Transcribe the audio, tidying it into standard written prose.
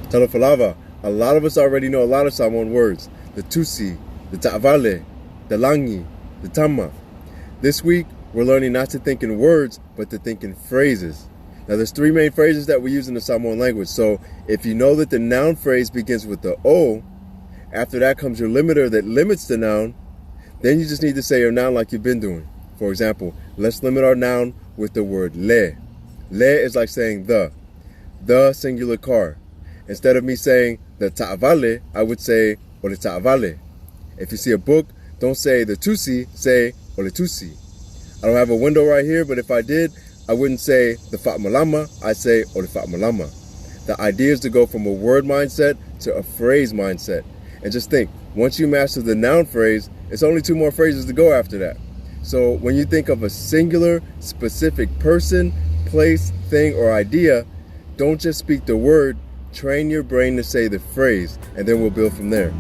Talafalava. A lot of us already know a lot of Samoan words. The Tusi, the Ta'avale, the Langi, the Tama. This week, we're learning not to think in words, but to think in phrases. Now, there's three main phrases that we use in the Samoan language. So if you know that the noun phrase begins with the O, after that comes your limiter that limits the noun, then you just need to say your noun like you've been doing. For example, let's limit our noun with the word le. Le is like saying the singular car. Instead of me saying the ta'avale, I would say o le ta'avale. If you see a book, don't say the tusi, say o le tusi. I don't have a window right here, but if I did, I wouldn't say the fa'amalama, I'd say o le fa'amalama. The idea is to go from a word mindset to a phrase mindset. And just think, once you master the noun phrase, it's only two more phrases to go after that. So when you think of a singular, specific person, place, thing, or idea, don't just speak the word, train your brain to say the phrase, and then we'll build from there.